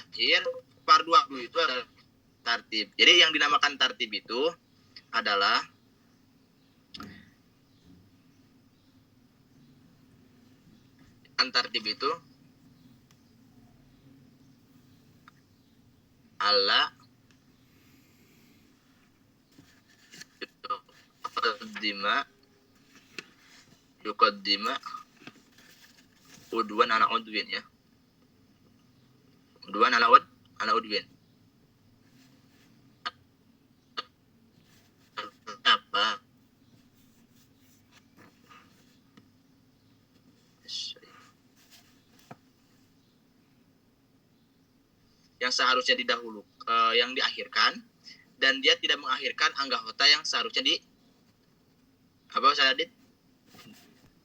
terakhir fardu waktu itu adalah tartib. Jadi yang dinamakan tartib itu adalah tartib itu ala yuqaddima udwan ala udwin ya. Udwan ala udwin. Apa? Yang seharusnya didahulu, yang diakhirkan, dan dia tidak mengakhirkan anggota yang seharusnya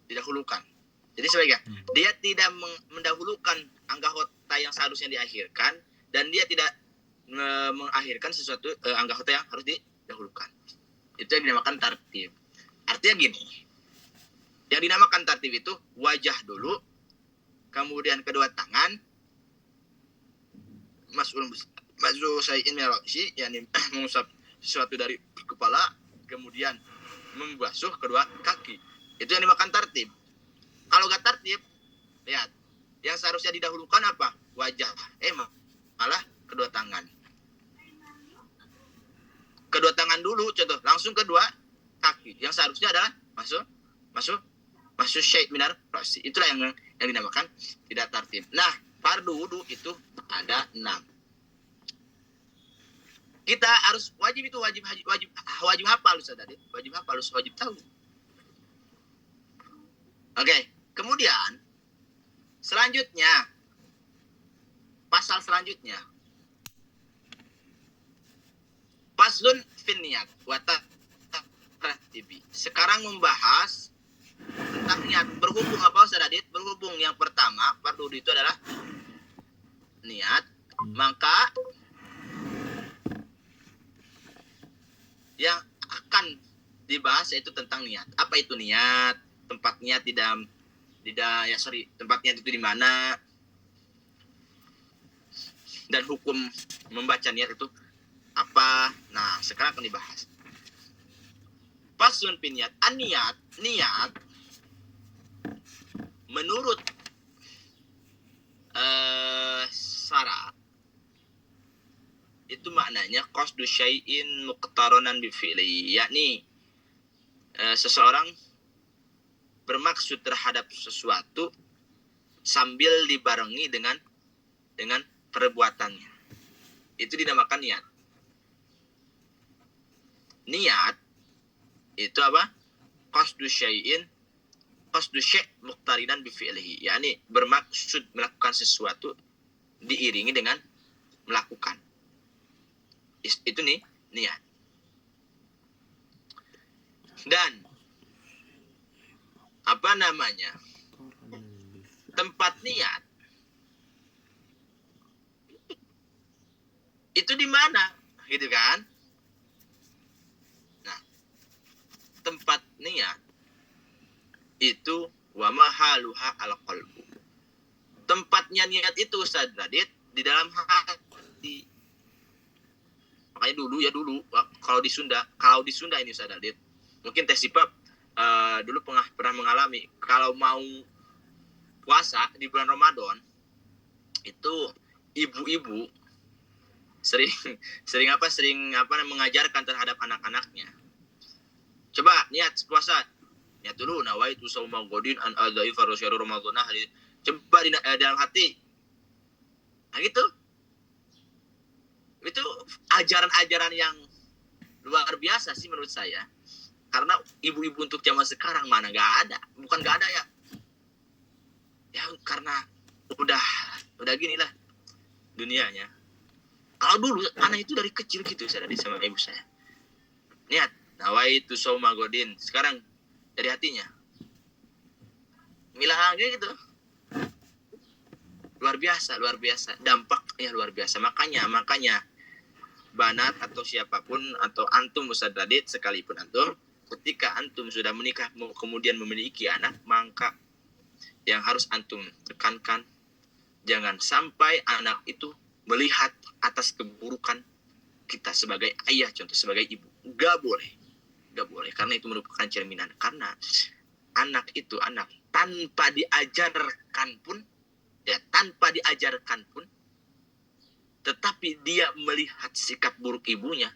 didahulukan. Jadi sebaiknya dia tidak mendahulukan anggota yang seharusnya diakhirkan, dan dia tidak mengakhirkan sesuatu anggota yang harus didahulukan. Itu yang dinamakan tartib. Artinya gini, yang dinamakan tartib itu wajah dulu, kemudian kedua tangan, mas'ul syai'in min ra'si, yakni mengusap sesuatu dari kepala, kemudian membasuh kedua kaki. Itu yang dimakan tartib. Kalau gak tartib, lihat, yang seharusnya didahulukan apa? Wajah. Malah kedua tangan. Kedua tangan dulu, contoh, langsung kedua kaki. Yang seharusnya adalah masuk syai' minar ra'si. Itulah yang dinamakan tidak tartib. Nah, fardu wudu itu ada 6. Kita harus wajib hafal, Ustaz Adit. Wajib hafal, wajib tahu. Oke, kemudian selanjutnya, pasal selanjutnya, faslun fin niyat wa tartibi. Sekarang membahas tentang niat. Berhubung apa, Ustaz Adit? Berhubung yang pertama, fardu itu adalah niat, maka yang akan dibahas yaitu tentang niat. Apa itu niat? Tempat niat tempat niat itu di mana? Dan hukum membaca niat itu apa? Nah, sekarang akan dibahas. Faslun fi niyat. Niat menurut syara itu maknanya qasdu syai'in muqtaronan bi fi'li, yakni seseorang bermaksud terhadap sesuatu sambil dibarengi dengan perbuatannya. Itu dinamakan niat. Niat itu apa? Qasdu syai' muqtarinan bi fi'lihi, yakni bermaksud melakukan sesuatu diiringi dengan melakukan. Itu nih niat. Dan apa namanya? Tempat niat itu di mana? Gitu kan? Nah, tempat niat itu wa mahaluha al-qalbu. Tempatnya niat itu, Ustaz Radit, di dalam hati. Makanya dulu kalau di Sunda ini, Ustaz Radit, mungkin Teh Sipap dulu pernah mengalami, kalau mau puasa di bulan Ramadan itu ibu-ibu sering mengajarkan terhadap anak-anaknya. Coba niat puasa. Niat dulu, nawaitu shauma ghadin an adai farsyahru ramadhanah. Coba di dalam hati. Nah gitu. Itu ajaran-ajaran yang luar biasa sih menurut saya. Karena ibu-ibu untuk zaman sekarang mana gak ada. Bukan gak ada ya. Ya karena udah gini lah dunianya. Kalau dulu anak itu dari kecil gitu saya dari sama ibu saya. Niat, nawaitu shauma ghadin. Sekarang dari hatinya. Milahnya gitu. Luar biasa. Dampaknya luar biasa. Makanya banat atau siapapun atau antum Ustaz Radit sekalipun antum, ketika antum sudah menikah kemudian memiliki anak, maka yang harus antum tekankan, jangan sampai anak itu melihat atas keburukan kita sebagai ayah, contoh sebagai ibu. Gak boleh. Karena itu merupakan cerminan. Karena anak itu tanpa diajarkan pun, tetapi dia melihat sikap buruk ibunya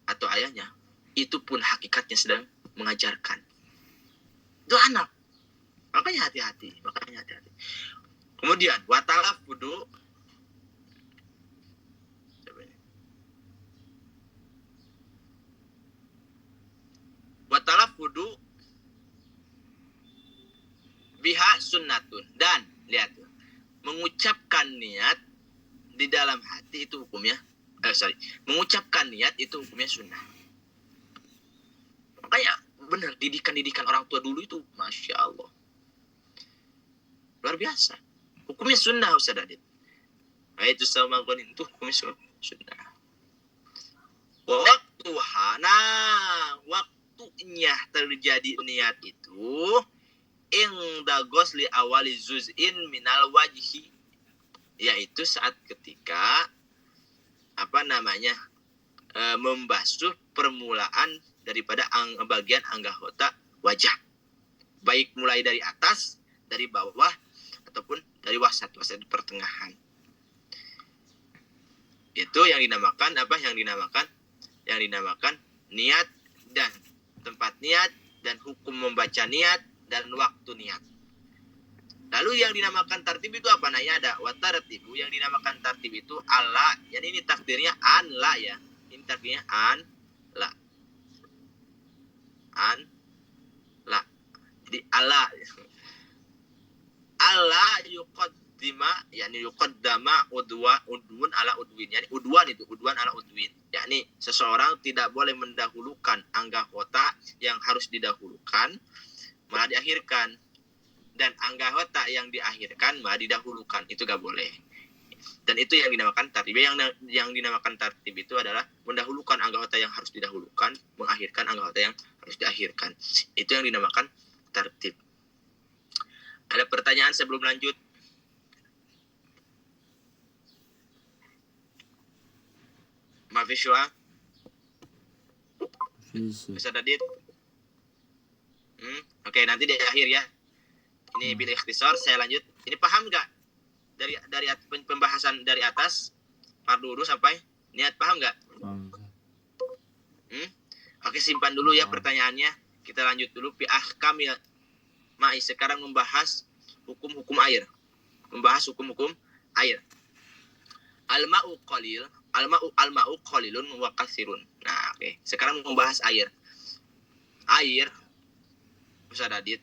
atau ayahnya, itu pun hakikatnya sedang mengajarkan. Itu anak. Makanya hati-hati. Kemudian watalafudu biha sunnatun, dan lihat tuh, mengucapkan niat di dalam hati itu hukumnya mengucapkan niat itu hukumnya sunnah. Makanya benar, didikan orang tua dulu itu Masya Allah luar biasa, hukumnya sunnah Ustaz Adit. Nah, itu sama itu hukumnya sunnah. Waktunya terjadi niat itu ingda ghusli awali juz'in minal wajhi, yaitu saat ketika membasuh permulaan daripada bagian anggota wajah, baik mulai dari atas, dari bawah, ataupun dari wasat pertengahan. Itu yang dinamakan yang dinamakan niat dan tempat niat dan hukum membaca niat dan waktu niat. Lalu yang dinamakan tartib itu apa? Nanya ada watartibu, yang dinamakan tartib itu ala. Jadi ini takdirnya an la ya. Ini takdirnya an la. Jadi ala. Ala yuqaddima, yani yuqaddama udwun ala udwin. Yani udwan ala udwin. Yakni seseorang tidak boleh mendahulukan anggota yang harus didahulukan malah diakhirkan, dan anggota yang diakhirkan malah didahulukan, itu gak boleh. Dan itu yang dinamakan tartib. Yang dinamakan tartib itu adalah mendahulukan anggota yang harus didahulukan, mengakhirkan anggota yang harus diakhirkan. Itu yang dinamakan tartib. Ada pertanyaan sebelum lanjut? Mafiswa? Bisa Dadit? Oke, nanti di akhir ya. Ini bil ikhtisar, saya lanjut. Ini paham nggak? Dari pembahasan dari atas, fardu sampai niat, paham nggak? Oke, simpan dulu ya pertanyaannya. Kita lanjut dulu. Fi ahkamil ma'i. Sekarang membahas hukum-hukum air. Al-ma'u qalil. Al-ma'u qalilun wa katsirun. Nah, oke. Sekarang membahas air. Ustaz Adit.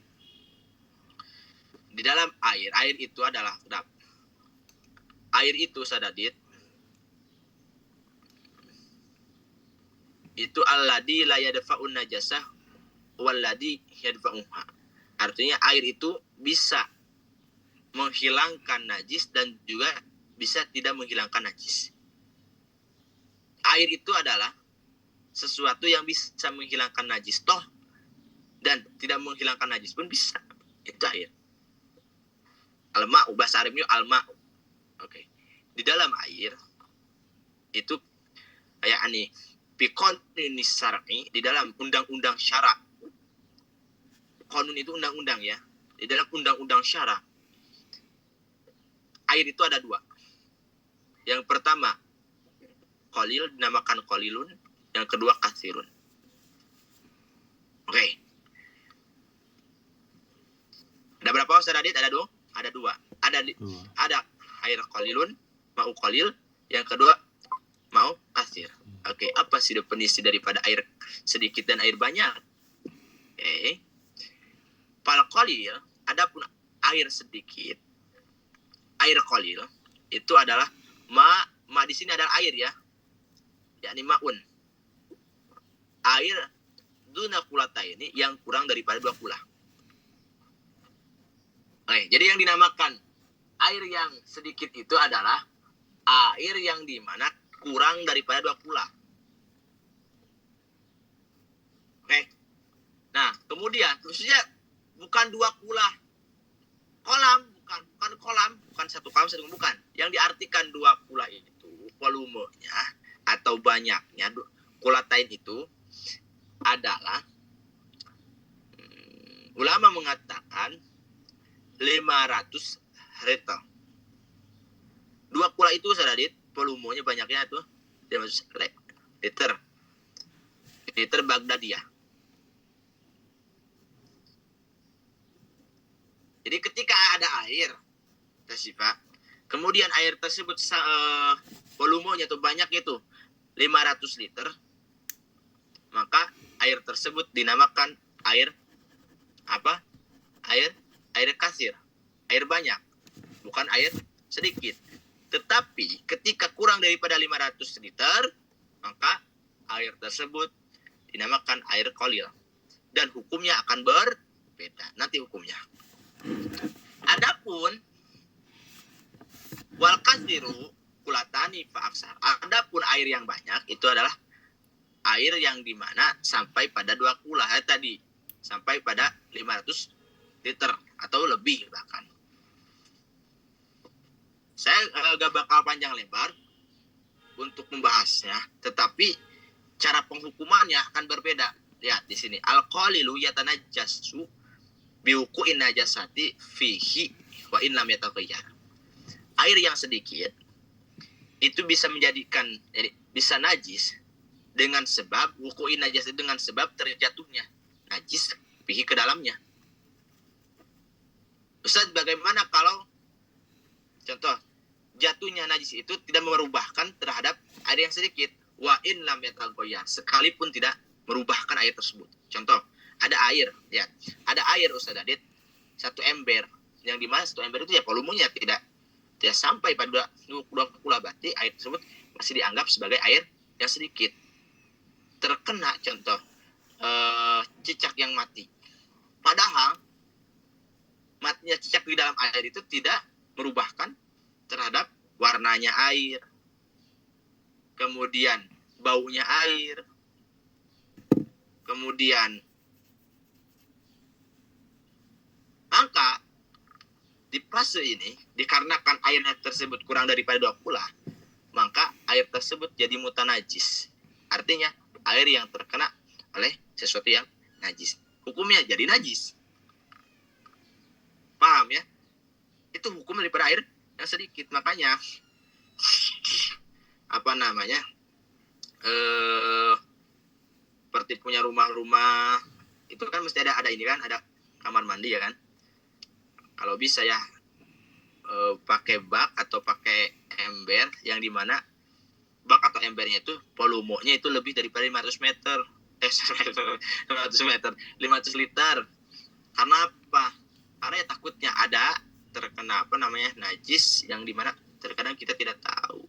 Di dalam air itu adalah air itu Ustaz Adit, itu alladzi la yadfa'un najasah walladzi yadfa'uha. Artinya air itu bisa menghilangkan najis dan juga bisa tidak menghilangkan najis. Air itu adalah sesuatu yang bisa menghilangkan najis dan tidak menghilangkan najis pun bisa. Itu air. Al-ma'u, bahasa Arabnya al-ma'u. Oke. Di dalam air itu yakni biqanun syar'i, di dalam undang-undang syara. Qanun itu undang-undang ya. Di dalam undang-undang syara, air itu ada dua. Yang pertama qalil, dinamakan qalilun. Yang kedua katsirun. Oke. Ada berapa Ustaz Adit? Ada dua. Ada air qalilun, ma'u qalil. Yang kedua ma'u katsir. Oke, apa sih definisi daripada air sedikit dan air banyak? Oke. Fal qalil, adapun air sedikit, air qalil itu adalah ma di sini adalah air ya. Yakni ma'un. Air duna kulata ini yang kurang daripada 2 kula. Oke, jadi yang dinamakan air yang sedikit itu adalah air yang dimana kurang daripada 2 kula. Oke. Nah, kemudian maksudnya bukan 2 kula kolam, bukan 1 kolam, bukan 1 kolam, bukan. Yang diartikan 2 kula itu banyaknya kulatain itu adalah ulama mengatakan 500 liter. 2 kula itu sadadit volumenya banyaknya tuh 500 liter. Liter Baghdadiyah. Jadi ketika ada air, Tasyifa, kemudian air tersebut volumenya tuh banyak itu 500 liter, maka air tersebut dinamakan air apa? Air kasir, air banyak, bukan air sedikit. Tetapi ketika kurang daripada 500 liter, maka air tersebut dinamakan air qalil dan hukumnya akan berbeda. Nanti hukumnya. Adapun wal kasiru kulatani fa aksar. Adapun air yang banyak itu adalah air yang dimana sampai pada 2 kula tadi, sampai pada 500 liter atau lebih bahkan. Saya gak bakal panjang lebar untuk membahasnya, tetapi cara penghukumannya akan berbeda. Lihat di sini, al-qalilu yatanajjasu biwuqu'in najasati fihi wa in lam yataghayyar. Air yang sedikit itu bisa bisa najis dengan sebab wuqu'in najasati, dengan sebab terjatuhnya najis fihi ke dalamnya. Ustaz, bagaimana kalau contoh jatuhnya najis itu tidak merubahkan terhadap air yang sedikit? Wa in lam yataghayyar, sekalipun tidak merubahkan air tersebut. Contoh, ada air, ya. Ada air Ustaz Adit, 1 ember, yang dimana 1 ember itu ya volumenya tidak sampai pada 2 kula, berarti air tersebut masih dianggap sebagai air yang sedikit. Terkena contoh cicak yang mati. Padahal matinya cicak di dalam air itu tidak merubahkan terhadap warnanya air, kemudian baunya air, kemudian maka di fase ini dikarenakan airnya tersebut kurang daripada 2 kula, maka air tersebut jadi mutanajis. Artinya air yang terkena oleh sesuatu yang najis, hukumnya jadi najis. Paham ya? Itu hukum daripada air yang sedikit. Makanya seperti punya rumah-rumah itu kan mesti ada ini kan, ada kamar mandi ya kan. Kalau bisa ya pakai bak atau pakai ember yang dimana bak atau embernya itu volumenya itu lebih daripada 500 meter. 500 meter, 500 liter. Karena apa? Karena ya takutnya ada terkena najis yang dimana terkadang kita tidak tahu.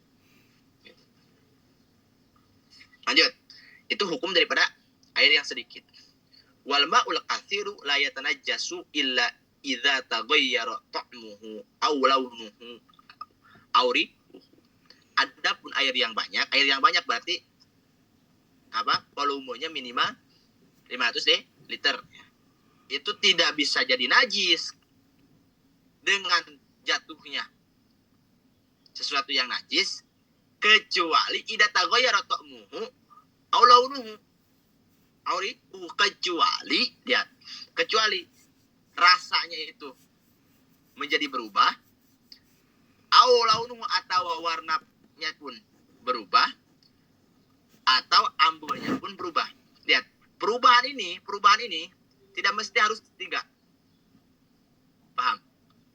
Lanjut. Itu hukum daripada air yang sedikit. Wal ma'ul katsiru la yatanajjasu illa idza taghayyara ta'muhu aw launuhu aw rihuhu. Adapun air yang banyak berarti apa? Volumenya minimal 500 liter. Itu tidak bisa jadi najis dengan jatuhnya sesuatu yang najis kecuali idza taghayyara ta'muhu aw launuhu aw rihuhu, kecuali rasanya itu menjadi berubah, au launuhu atau warnanya pun berubah, atau ambilnya pun berubah. Lihat, perubahan ini tidak mesti harus 3. Paham?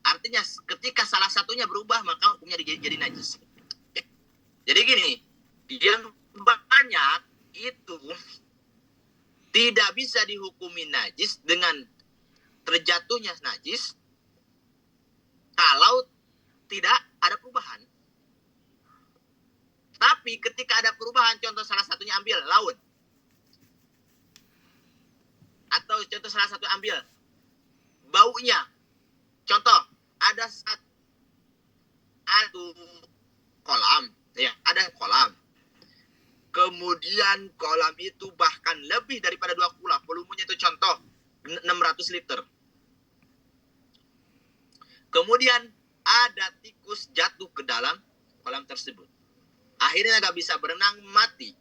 Artinya ketika salah satunya berubah maka hukumnya jadi najis. Jadi gini, yang banyak itu tidak bisa dihukumi najis dengan terjatuhnya najis kalau tidak ada perubahan. Tapi ketika ada perubahan, contoh salah satunya ambil laut, atau contoh salah satu ambil baunya, contoh ada satu kolam, ya ada kolam, kemudian kolam itu bahkan lebih daripada 2 kula, volumenya itu contoh 600 liter. Kemudian ada tikus jatuh ke dalam kolam tersebut. Akhirnya nggak bisa berenang, mati.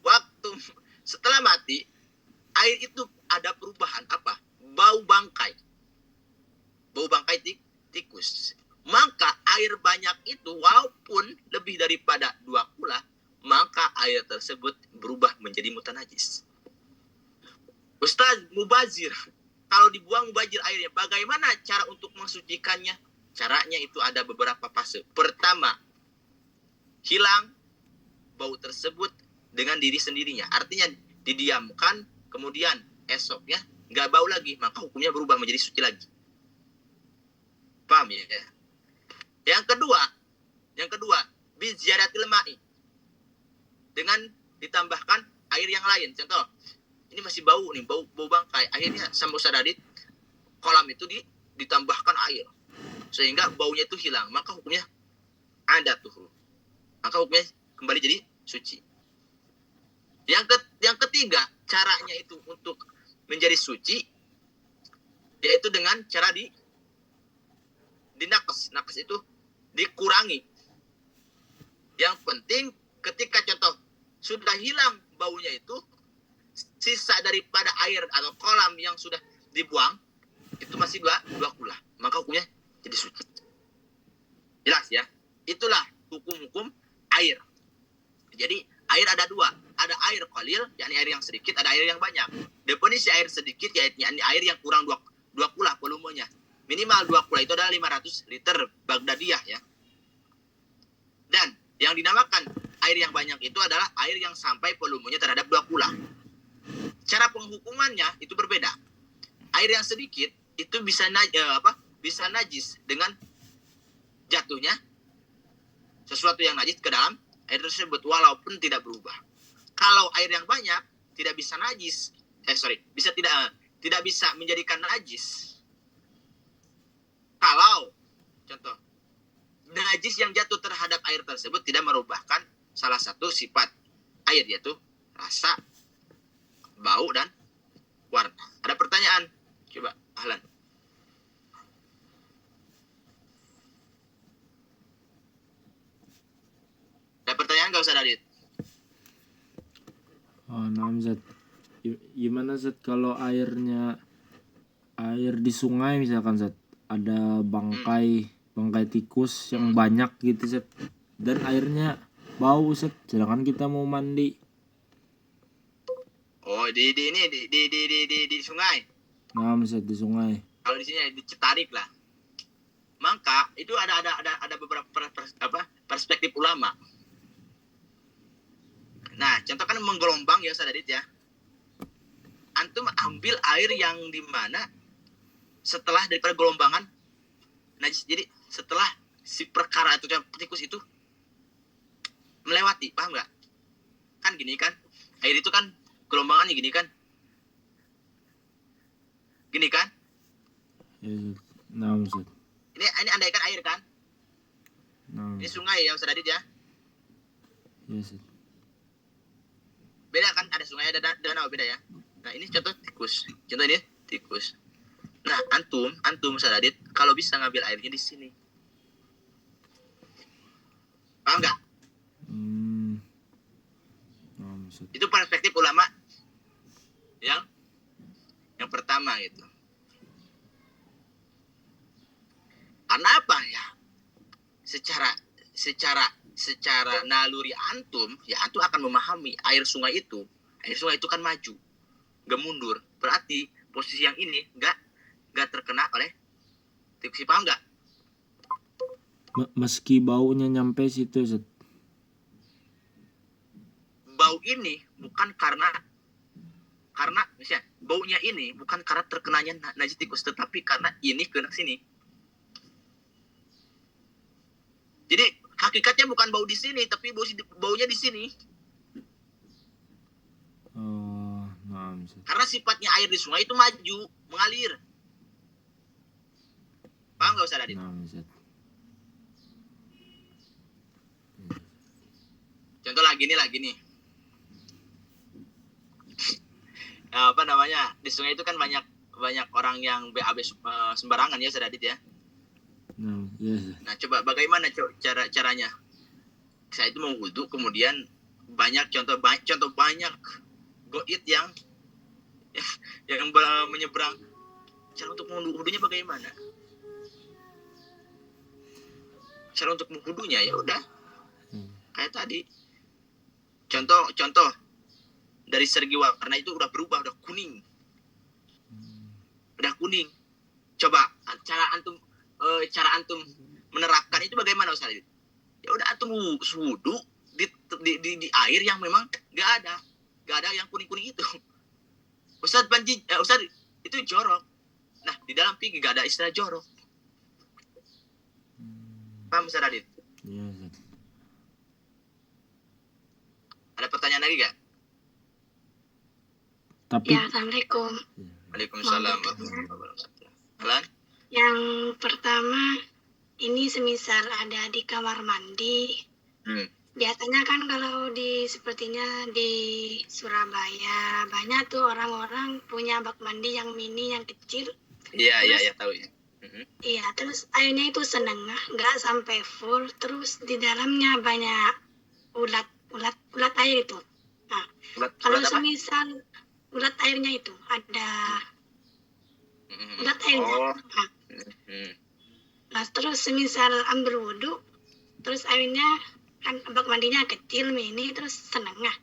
Waktu setelah mati, air itu ada perubahan apa? Bau bangkai. Bau bangkai tikus. Maka air banyak itu walaupun lebih daripada 2 kula, maka air tersebut berubah menjadi mutan najis. Ustaz, mubazir. Kalau dibuang mubazir airnya, bagaimana cara untuk mensucikannya? Caranya itu ada beberapa fase. Pertama, hilang bau tersebut dengan diri sendirinya. Artinya didiamkan, kemudian esoknya nggak bau lagi, maka hukumnya berubah menjadi suci lagi. Paham ya? Yang kedua, biziyadatil ma'i. Dengan ditambahkan air yang lain. Contoh, ini masih bau nih, bau bangkai. Akhirnya sama Ustaz Adit, kolam itu ditambahkan air. Sehingga baunya itu hilang. Maka hukumnya ada tuh. Maka hukumnya kembali jadi suci. Yang ketiga, caranya itu untuk menjadi suci, yaitu dengan cara dinakes. Nakes itu dikurangi. Yang penting ketika contoh sudah hilang baunya itu, sisa daripada air atau kolam yang sudah dibuang itu masih dua kula, maka hukumnya jadi suci. Jelas ya? Itulah hukum-hukum air. Jadi air ada 2, ada air qalil, yakni air yang sedikit, ada air yang banyak. Definisi air sedikit yakni air yang kurang 2 kula volumenya. Minimal 2 kula itu adalah 500 liter Baghdadiyah ya. Dan yang dinamakan air yang banyak itu adalah air yang sampai volumenya terhadap 2 kula. Cara penghukumannya itu berbeda. Air yang sedikit itu bisa najis dengan jatuhnya sesuatu yang najis ke dalam air tersebut walaupun tidak berubah. Kalau air yang banyak tidak bisa najis, tidak bisa menjadikan najis. Kalau contoh najis yang jatuh terhadap air tersebut tidak merubahkan salah satu sifat air, yaitu rasa, bau, dan warna. Ada pertanyaan? Coba, Ahlan. Ada pertanyaan nggak usah, Dadit? Oh, nah, Zat. Gimana Zat kalau air di sungai misalkan Zat, ada bangkai tikus yang banyak gitu Zat, dan airnya bau Zat, sedangkan kita mau mandi. Oh, di sungai. Nah, Zat, di sungai. Kalau di sini dicetarik lah. Maka itu ada beberapa perspektif ulama. Nah, contoh kan menggelombang ya Ustaz Adit ya. Antum ambil air yang di mana setelah daripada gelombangan najis. Jadi setelah si perkara atau tikus itu melewati, paham nggak? Kan gini kan, air itu kan gelombangannya gini kan. Gini kan? Ya, nah, Zat. Ini andaikan air kan? Nah. Ini sungai ya Ustaz Adit ya. Ya, Zat. Beda kan, ada sungai ada danau, beda ya. Nah, ini contoh tikus. Contoh ini tikus. Nah, antum Ustaz Adit kalau bisa ngambil airnya di sini. Paham nggak? Nah, itu perspektif ulama yang pertama gitu. Karena apa ya? Secara naluri antum, ya antum akan memahami air sungai itu kan maju, gak mundur. Berarti posisi yang ini gak terkena oleh tikus, paham gak? Meski baunya nyampe situ Zat. Bau ini bukan karena misalnya baunya ini bukan karena terkenanya najis tikus, tetapi karena ini kena sini. Jadi hakikatnya bukan bau di sini, tapi baunya di sini. Oh, nah, karena sifatnya air di sungai itu maju, mengalir. Paham nggak Ustaz Adit? Nah, contoh lagi nih. Apa namanya, di sungai itu kan banyak orang yang BAB sembarangan ya Ustaz Adit ya. Nah, Yes. Nah, coba bagaimana caranya? Saya itu mau wudhu, kemudian banyak contoh banyak goit yang menyeberang. Cara untuk wudhunya bagaimana? Cara untuk wudhunya ya udah kayak tadi. Contoh dari segi warna itu udah berubah, udah kuning. Coba cara antum menerapkan itu bagaimana Ustaz? Ya udah antum wudhu di air yang memang gak ada yang kuning-kuning itu. Ustaz itu jorok. Nah, di dalam fikih gak ada istilah jorok. Paham Ustaz Adit? Iya, Ustaz. Ada pertanyaan lagi gak? Tapi Ya, Assalamualaikum. Waalaikumsalam warahmatullahi wabarakatuh. Alan? Yang pertama, ini semisal ada di kamar mandi. Biasanya kan kalau sepertinya di Surabaya, banyak tuh orang-orang punya bak mandi yang mini, yang kecil. Iya, tahu ya. Iya, terus airnya itu setengah, nggak sampai full. Terus di dalamnya banyak ulat air itu. Nah, kalau semisal ulat airnya itu ada ulat airnya. Oh. Nah, terus semisal ambil wudhu, terus airnya kan bak mandinya kecil mini, terus setengah.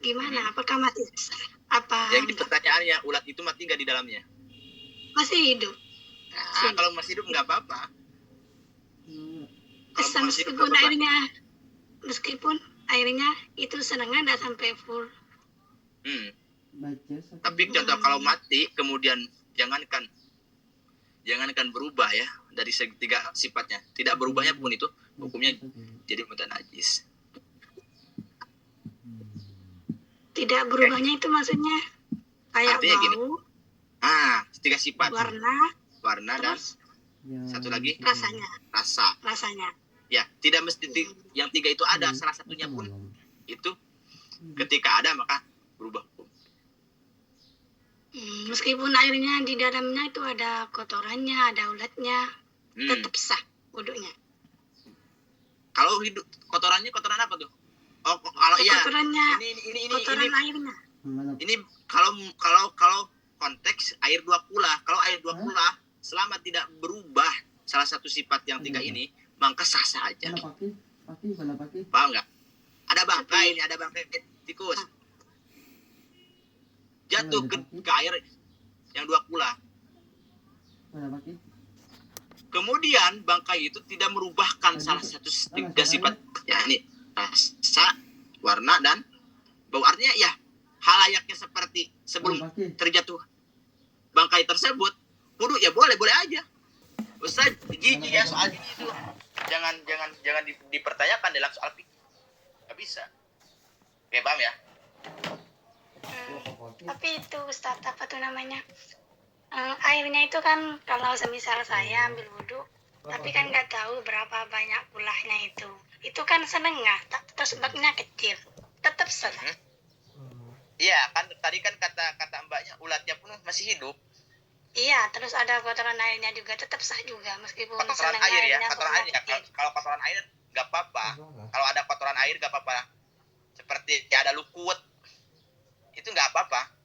Gimana? Apakah masih besar? Apa Yang di pertanyaannya, ulat itu mati nggak di dalamnya? masih hidup? Nah, kalau masih hidup nggak apa-apa. Kalau masih hidup nggak apa-apa. Meskipun airnya itu setengah, nggak sampai full. Tapi contoh kalau mati, kemudian jangankan berubah ya dari segi 3 sifatnya. Tidak berubahnya pun itu hukumnya jadi mutanajis. Tidak berubahnya itu maksudnya kayak Artinya gini. bau, 3 sifat. Warna dan terus satu lagi rasanya. Ya, tidak mesti yang 3 itu ada, salah satunya pun itu ketika ada maka berubah hukum. Meskipun airnya di dalamnya itu ada kotorannya, ada ulatnya, tetap sah wudhunya. Kalau hidup kotoran apa tuh? Oh, kalau iya. Kotorannya, Ini kotoran airnya. ini kalau konteks air 2 kula. Kalau air 2 kula selama tidak berubah salah satu sifat yang 3 ini, maka sah-sah aja. Paham nggak? Ada bangkai tikus. Jatuh ke air yang 2 kula. Kemudian bangkai itu tidak merubahkan salah satu 3 sifat, ya ini rasa, warna dan bau. Artinya ya halayaknya seperti sebelum terjatuh bangkai tersebut, wudhu ya boleh aja. Ustaz, jijik ya soal ini itu. Jangan dipertanyakan dalam soal fikih. Nggak bisa. Oke, paham ya? Tapi itu Ustaz, apa tuh namanya? Airnya itu kan kalau semisal saya ambil wudhu, tapi kan nggak tahu berapa banyak ulahnya itu. Itu kan setengah, terus baknya kecil. Tetap salah. Iya, kan tadi kan kata mbaknya ulatnya pun masih hidup. Iya, terus ada kotoran airnya juga, tetap sah juga meskipun Kotoran air ya, kotoran air ya. Kalau kotoran air nggak apa-apa. Kalau ada kotoran air nggak apa-apa. Seperti ada lukut, itu nggak apa-apa.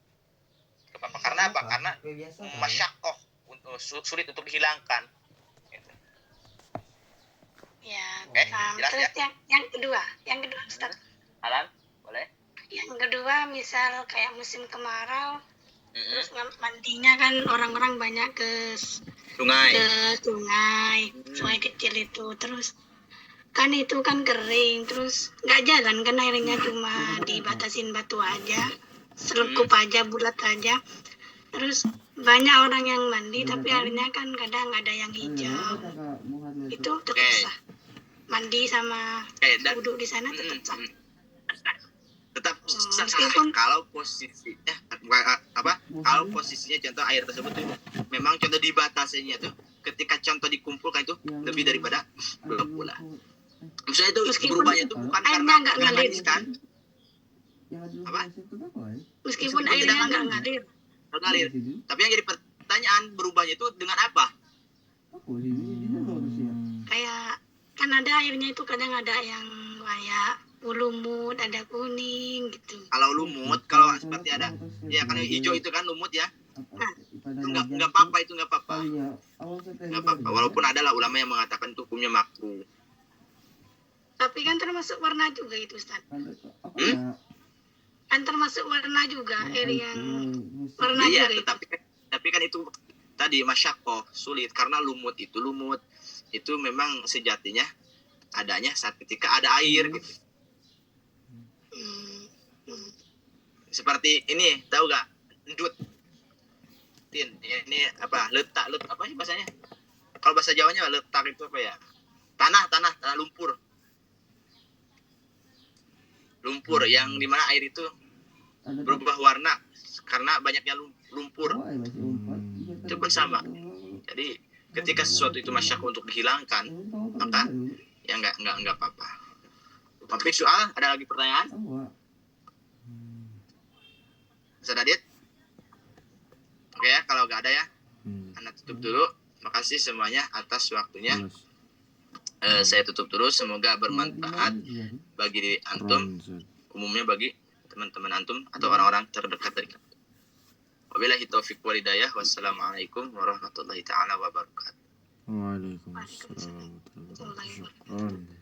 Karena apa? Karena masyakoh, sulit untuk dihilangkan. Gitu. Ya, jelas terus ya? yang kedua Ustaz. Alan, boleh? Yang kedua, misal kayak musim kemarau, terus mandinya kan orang-orang banyak ke Sungai. Sungai kecil itu, terus kan itu kan kering, terus nggak jalan kan airnya, cuma dibatasin batu aja, selekup aja, bulat aja. Terus banyak orang yang mandi tapi airnya kan kadang ada yang hijau, itu tetap sah. Mandi sama wudhu di sana tetap sah. Tetap sah meskipun kalau posisinya kalau posisinya contoh air tersebut tuh memang contoh dibatasinya tuh ketika contoh dikumpulkan itu lebih daripada 2 bulan. Maksudnya itu berubahnya itu bukan airnya nggak ngalir kan? Meskipun airnya nggak ngalir. Tapi yang jadi pertanyaan berubahnya itu dengan apa? Kan ada airnya itu kadang ada yang kayak lumut, ada kuning gitu. Kalau lumut, kalau seperti ada, ya kan hijau itu kan lumut ya, itu nggak apa-apa, itu nggak apa-apa, nggak apa-apa. Walaupun ada lah ulama yang mengatakan itu hukumnya makruh. Tapi kan termasuk warna juga itu Ustaz. Kan termasuk warna juga air yang warna Iya, juga itu. tapi kan itu tadi masyakoh sulit karena lumut itu memang sejatinya adanya saat ketika ada air gitu. Hmm, hmm. Seperti ini, tahu gak? Endut. Tin, ini apa? Letak apa sih bahasanya? Kalau bahasa Jawanya letak itu apa ya? Tanah lumpur. Lumpur yang dimana air itu berubah warna karena banyaknya lumpur. Itu pun sama. Jadi ketika sesuatu itu masyakoh untuk dihilangkan, maka ya nggak apa-apa. Tapi soal ada lagi pertanyaan? Ustaz Adit? Oke ya, kalau nggak ada ya, Anda tutup dulu. Makasih semuanya atas waktunya. Saya tutup dulu. Semoga bermanfaat bagi diri antum, umumnya bagi teman-teman antum atau orang-orang terdekat dari kami. Wabillahi taufiq wal hidayah. Wassalamualaikum warahmatullahi taala wabarakatuh. Waalaikumsalam warahmatullahi wabarakatuh.